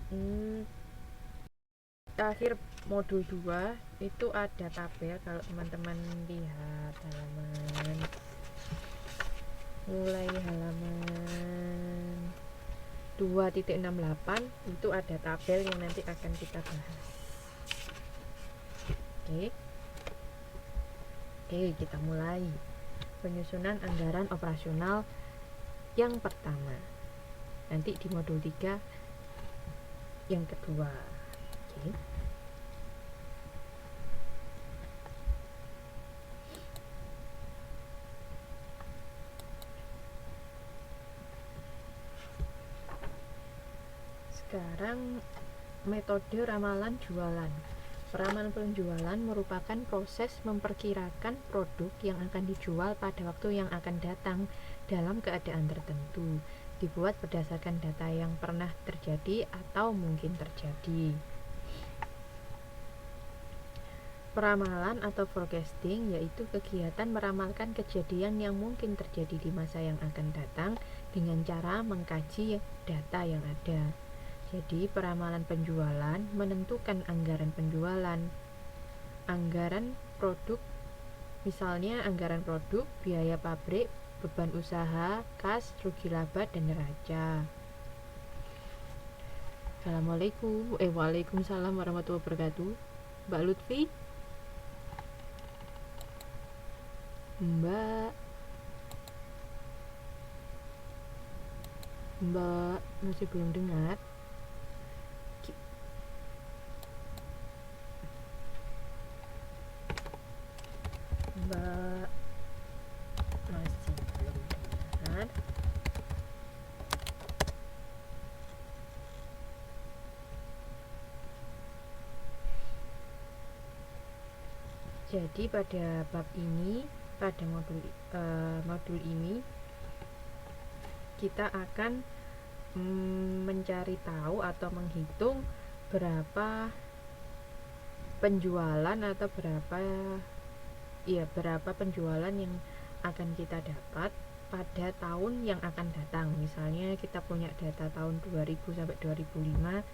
Hmm, Akhir modul 2 itu ada tabel. Kalau teman-teman lihat halaman, mulai halaman 2.68 itu ada tabel yang nanti akan kita bahas. Oke. Oke, kita mulai. Penyusunan anggaran operasional yang pertama. Nanti di modul 3 yang kedua. Oke. Sekarang metode ramalan jualan. Ramalan penjualan merupakan proses memperkirakan produk yang akan dijual pada waktu yang akan datang dalam keadaan tertentu, dibuat berdasarkan data yang pernah terjadi atau mungkin terjadi. Peramalan atau forecasting yaitu kegiatan meramalkan kejadian yang mungkin terjadi di masa yang akan datang dengan cara mengkaji data yang ada. Jadi, peramalan penjualan menentukan anggaran penjualan, anggaran produk, misalnya anggaran produk, biaya pabrik, beban usaha, kas, rugi laba, dan neraca. Assalamualaikum, waalaikumsalam warahmatullahi wabarakatuh. Mbak Lutfi, Mbak, Mbak masih belum dengar? Mbak masih belum dengar? Jadi pada bab ini, pada modul ini kita akan mencari tahu atau menghitung berapa penjualan atau berapa penjualan yang akan kita dapat pada tahun yang akan datang. Misalnya kita punya data tahun 2000 sampai 2005,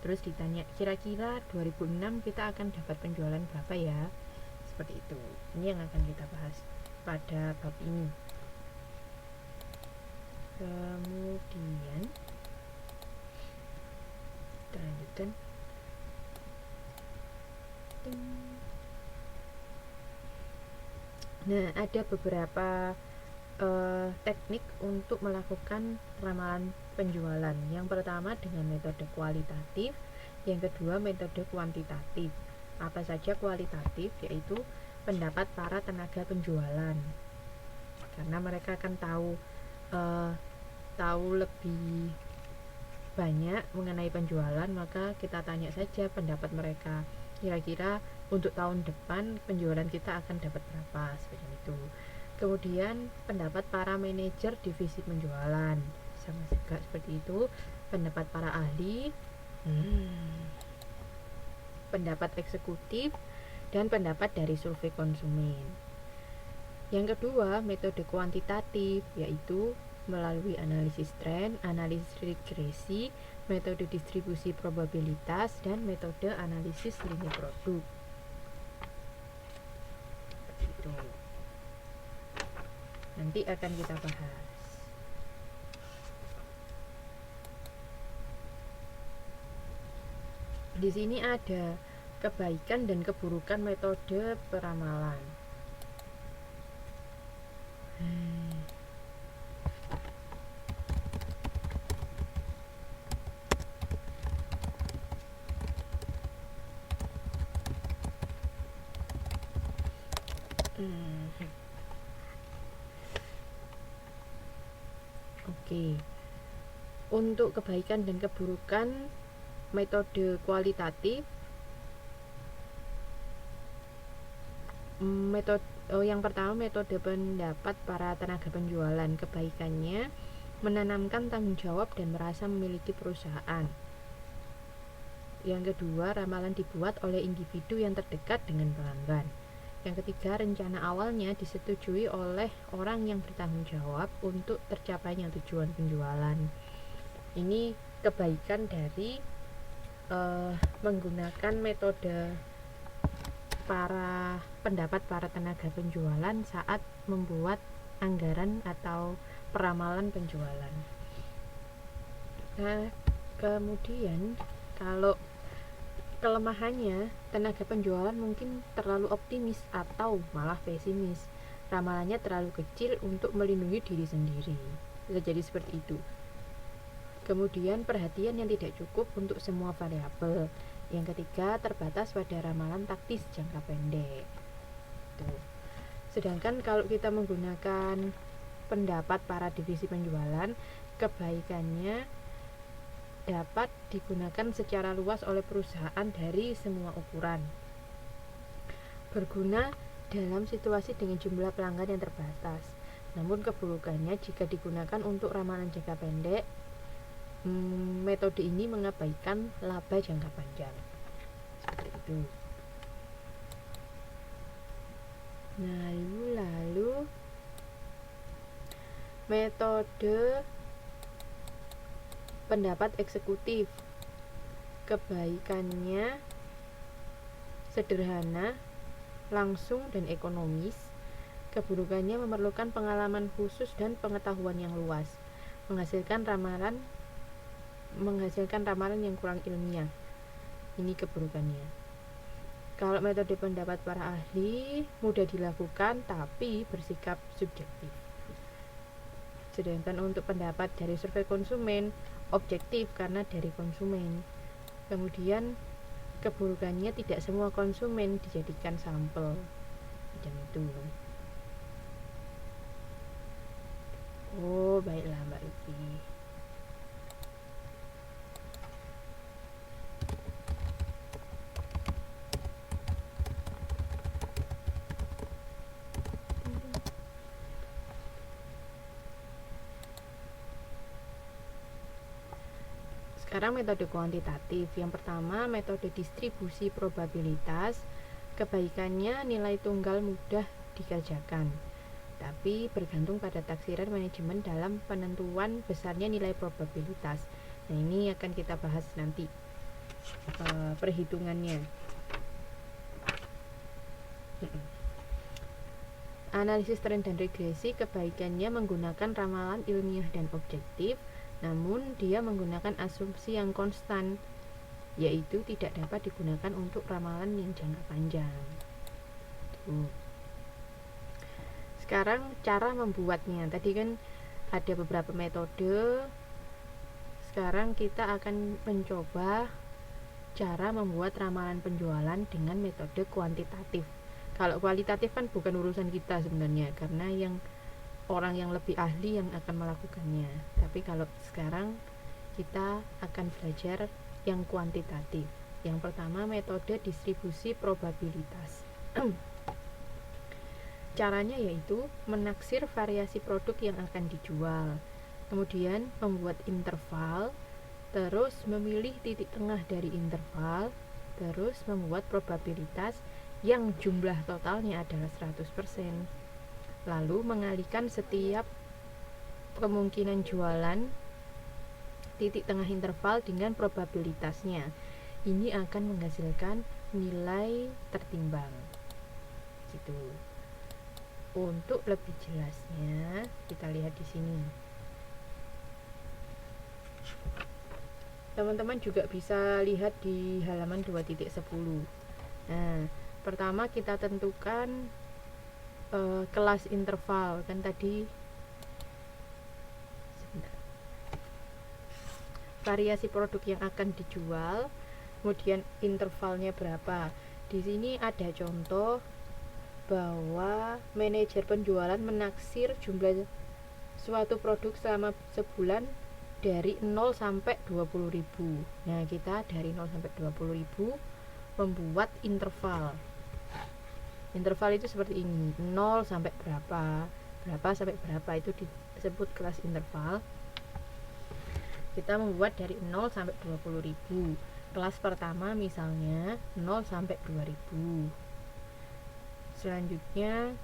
terus ditanya kira-kira 2006 kita akan dapat penjualan berapa ya, seperti itu. Ini yang akan kita bahas pada bab ini. Kemudian kita lanjutkan. Nah, ada beberapa teknik untuk melakukan ramalan penjualan. Yang pertama dengan metode kualitatif, yang kedua metode kuantitatif. Apa saja kualitatif? Yaitu pendapat para tenaga penjualan, karena mereka akan tahu lebih banyak mengenai penjualan, maka kita tanya saja pendapat mereka, kira-kira untuk tahun depan penjualan kita akan dapat berapa, seperti itu. Kemudian pendapat para manajer divisi penjualan, sama juga seperti itu. Pendapat para ahli, pendapat eksekutif, dan pendapat dari survei konsumen. Yang kedua, metode kuantitatif, yaitu melalui analisis tren, analisis regresi, metode distribusi probabilitas, dan metode analisis lini produk. Itu nanti akan kita bahas. Di sini ada kebaikan dan keburukan metode peramalan. Oke. Untuk kebaikan dan keburukan metode kualitatif, yang pertama metode pendapat para tenaga penjualan. Kebaikannya menanamkan tanggung jawab dan merasa memiliki perusahaan. Yang kedua, ramalan dibuat oleh individu yang terdekat dengan pelanggan. Yang ketiga, rencana awalnya disetujui oleh orang yang bertanggung jawab untuk tercapainya tujuan penjualan. Ini kebaikan dari menggunakan metode pendapat para tenaga penjualan saat membuat anggaran atau peramalan penjualan. Nah, kemudian kalau kelemahannya, tenaga penjualan mungkin terlalu optimis atau malah pesimis. Ramalannya terlalu kecil untuk melindungi diri sendiri. Bisa jadi seperti itu. Kemudian perhatian yang tidak cukup untuk semua variabel. Yang ketiga, terbatas pada ramalan taktis jangka pendek. Tuh. Sedangkan kalau kita menggunakan pendapat para divisi penjualan, kebaikannya dapat digunakan secara luas oleh perusahaan dari semua ukuran. Berguna dalam situasi dengan jumlah pelanggan yang terbatas. Namun keburukannya jika digunakan untuk ramalan jangka pendek, metode ini mengabaikan laba jangka panjang. Seperti itu. Nah, lalu metode pendapat eksekutif, kebaikannya sederhana, langsung dan ekonomis. Keburukannya memerlukan pengalaman khusus dan pengetahuan yang luas, menghasilkan ramalan yang kurang ilmiah. Ini keburukannya. Kalau metode pendapat para ahli mudah dilakukan tapi bersikap subjektif. Sedangkan untuk pendapat dari survei konsumen objektif karena dari konsumen. Kemudian keburukannya tidak semua konsumen dijadikan sampel. Macam itu. Oh, baiklah Mbak Lucy. Sekarang metode kuantitatif. Yang pertama, metode distribusi probabilitas. Kebaikannya nilai tunggal mudah dikerjakan, tapi bergantung pada taksiran manajemen dalam penentuan besarnya nilai probabilitas. Nah, ini akan kita bahas nanti perhitungannya. Analisis tren dan regresi, kebaikannya menggunakan ramalan ilmiah dan objektif, namun dia menggunakan asumsi yang konstan, yaitu tidak dapat digunakan untuk ramalan yang jangka panjang. Sekarang cara membuatnya. Tadi kan ada beberapa metode. Sekarang kita akan mencoba cara membuat ramalan penjualan dengan metode kuantitatif. Kalau kualitatif kan bukan urusan kita sebenarnya, karena orang yang lebih ahli yang akan melakukannya. Tapi kalau sekarang kita akan belajar yang kuantitatif. Yang pertama, metode distribusi probabilitas. Caranya yaitu menaksir variasi produk yang akan dijual, kemudian membuat interval, terus memilih titik tengah dari interval, terus membuat probabilitas yang jumlah totalnya adalah 100%. Lalu mengalihkan setiap kemungkinan jualan titik tengah interval dengan probabilitasnya. Ini akan menghasilkan nilai tertimbang. Gitu. Untuk lebih jelasnya, kita lihat di sini. Teman-teman juga bisa lihat di halaman 2.10. Nah, pertama kita tentukan kelas interval. Kan tadi variasi produk yang akan dijual, kemudian intervalnya berapa. Di sini ada contoh bahwa manajer penjualan menaksir jumlah suatu produk selama sebulan dari 0 sampai 20.000. Nah, kita dari 0 sampai 20.000 membuat interval. Interval itu seperti ini, 0 sampai berapa, berapa sampai berapa, itu disebut kelas interval. Kita membuat dari 0 sampai 20.000. Kelas pertama misalnya 0 sampai 2.000. Selanjutnya